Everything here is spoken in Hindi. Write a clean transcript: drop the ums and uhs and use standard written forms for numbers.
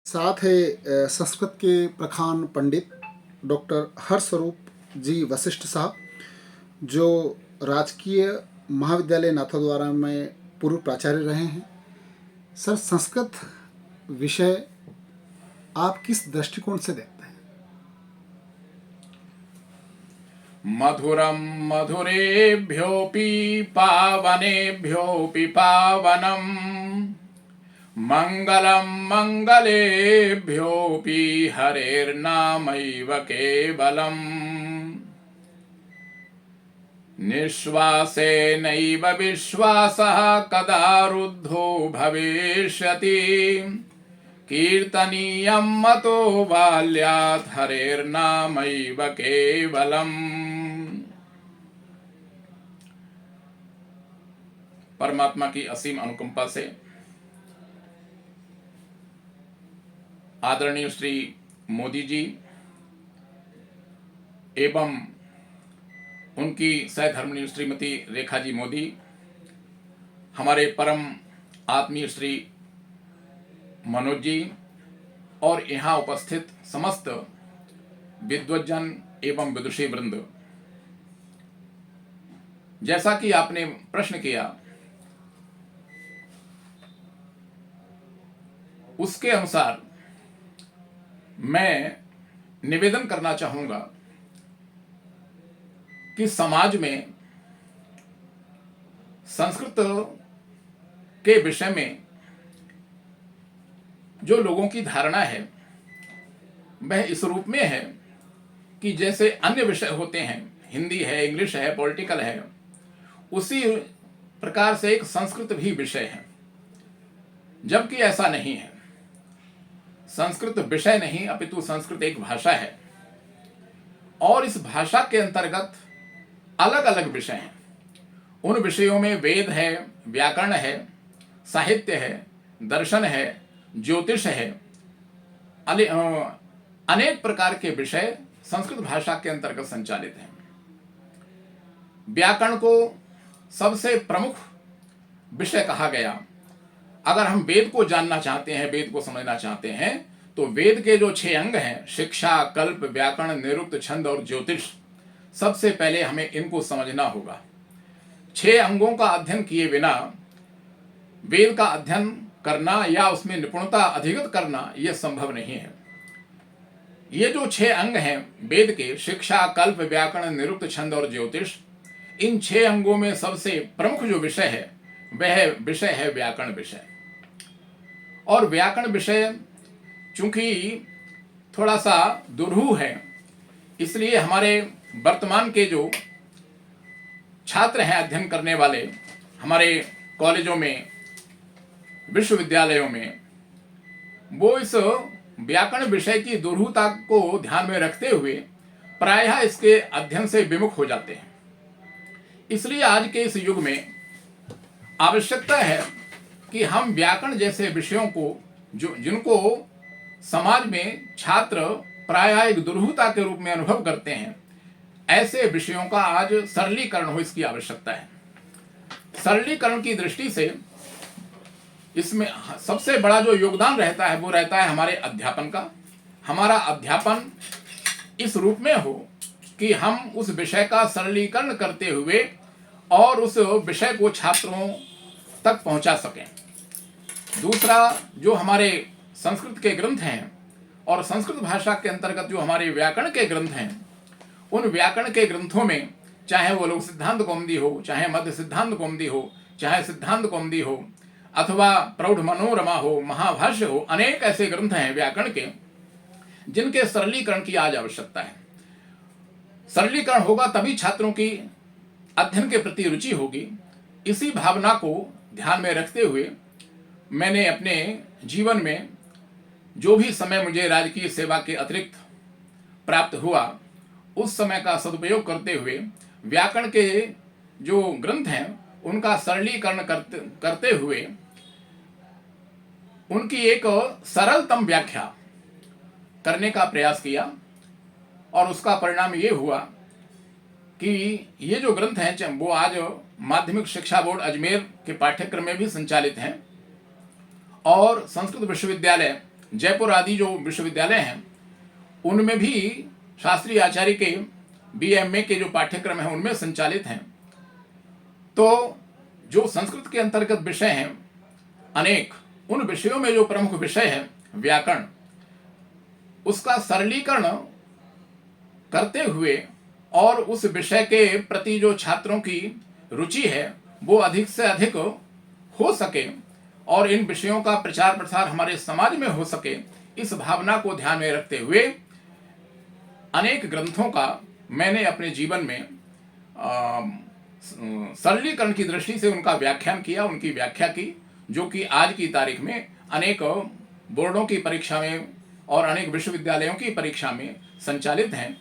साथ है संस्कृत के प्रखान पंडित डॉक्टर हर्षस्वरूप जी वशिष्ठ साहब, जो राजकीय महाविद्यालय नाथद्वारा में पूर्व प्राचार्य रहे हैं। सर, संस्कृत विषय आप किस दृष्टिकोण से देखते हैं? मधुरं मधुरेभ्योऽपि पावनेभ्योऽपि पावनम् मङ्गलं मङ्गलेभ्योऽपि हरेर्नामैव केवलम् निःश्वासेनैव विश्वासः कदा रुद्धो भविष्यति कीर्तनीयं मतो बाल्यात् हरेर्नामैव केवलम्। परमात्मा की असीम अनुकंपा से आदरणीय श्री मोदी जी एवं उनकी सहधर्मिणी श्रीमती रेखा जी मोदी, हमारे परम आत्मीय श्री मनोज जी और यहाँ उपस्थित समस्त विद्वज्जन एवं विदुषी वृंद, जैसा कि आपने प्रश्न किया उसके अनुसार मैं निवेदन करना चाहूंगा कि समाज में संस्कृत के विषय में जो लोगों की धारणा है वह इस रूप में है कि जैसे अन्य विषय होते हैं, हिंदी है, इंग्लिश है, पॉलिटिकल है, उसी प्रकार से एक संस्कृत भी विषय है, जबकि ऐसा नहीं है। संस्कृत विषय नहीं अपितु संस्कृत एक भाषा है और इस भाषा के अंतर्गत अलग अलग विषय हैं। उन विषयों में वेद है, व्याकरण है, साहित्य है, दर्शन है, ज्योतिष है, अनेक प्रकार के विषय संस्कृत भाषा के अंतर्गत संचालित हैं। व्याकरण को सबसे प्रमुख विषय कहा गया। अगर हम वेद को जानना चाहते हैं, वेद को समझना चाहते हैं, तो वेद के जो 6 अंग हैं, शिक्षा, कल्प, व्याकरण, निरुक्त, छंद और ज्योतिष, सबसे पहले हमें इनको समझना होगा। 6 अंगों का अध्ययन किए बिना वेद का अध्ययन करना या उसमें निपुणता अधिगत करना यह संभव नहीं है। ये जो 6 अंग हैं वेद के, शिक्षा, कल्प, व्याकरण, निरुक्त, छंद और ज्योतिष, इन 6 अंगों में सबसे प्रमुख जो विषय है वह विषय है व्याकरण विषय। और व्याकरण विषय चूंकि थोड़ा सा दुरूह है, इसलिए हमारे वर्तमान के जो छात्र हैं, अध्ययन करने वाले, हमारे कॉलेजों में, विश्वविद्यालयों में, वो इस व्याकरण विषय की दुरूहता को ध्यान में रखते हुए प्रायः इसके अध्ययन से विमुख हो जाते हैं। इसलिए आज के इस युग में आवश्यकता है कि हम व्याकरण जैसे विषयों को जिनको समाज में छात्र प्रायः एक दुरूहता के रूप में अनुभव करते हैं, ऐसे विषयों का आज सरलीकरण हो, इसकी आवश्यकता है। सरलीकरण की दृष्टि से इसमें सबसे बड़ा जो योगदान रहता है वो रहता है हमारे अध्यापन का। हमारा अध्यापन इस रूप में हो कि हम उस विषय का सरलीकरण करते हुए और उस विषय को छात्रों तक पहुंचा सकें। दूसरा, जो हमारे संस्कृत के ग्रंथ हैं और संस्कृत भाषा के अंतर्गत जो हमारे व्याकरण के ग्रंथ हैं, उन व्याकरण के ग्रंथों में चाहे वो लोक सिद्धांत कौमुदी हो, चाहे मध्य सिद्धांत कौमुदी हो, चाहे सिद्धांत कौमुदी हो, अथवा प्रौढ़ मनोरमा हो, महाभाष्य हो, अनेक ऐसे ग्रंथ हैं व्याकरण के जिनके सरलीकरण की आज आवश्यकता है। सरलीकरण होगा तभी छात्रों की अध्ययन के प्रति रुचि होगी। इसी भावना को ध्यान में रखते हुए मैंने अपने जीवन में जो भी समय मुझे राजकीय सेवा के अतिरिक्त प्राप्त हुआ, उस समय का सदुपयोग करते हुए व्याकरण के जो ग्रंथ हैं उनका सरलीकरण करते हुए उनकी एक सरलतम व्याख्या करने का प्रयास किया। और उसका परिणाम ये हुआ कि ये जो ग्रंथ हैं वो आज माध्यमिक शिक्षा बोर्ड अजमेर के पाठ्यक्रम में भी संचालित हैं और संस्कृत विश्वविद्यालय जयपुर आदि जो विश्वविद्यालय हैं उनमें भी शास्त्री आचार्य के BA के जो पाठ्यक्रम हैं उनमें संचालित हैं। तो जो संस्कृत के अंतर्गत विषय हैं अनेक, उन विषयों में जो प्रमुख विषय है व्याकरण, उसका सरलीकरण करते हुए और उस विषय के प्रति जो छात्रों की रुचि है वो अधिक से अधिक हो सके और इन विषयों का प्रचार प्रसार हमारे समाज में हो सके, इस भावना को ध्यान में रखते हुए अनेक ग्रंथों का मैंने अपने जीवन में सरलीकरण की दृष्टि से उनका व्याख्यान किया, उनकी व्याख्या की, जो कि आज की तारीख में अनेक बोर्डों की परीक्षा में और अनेक विश्वविद्यालयों की परीक्षा में संचालित हैं।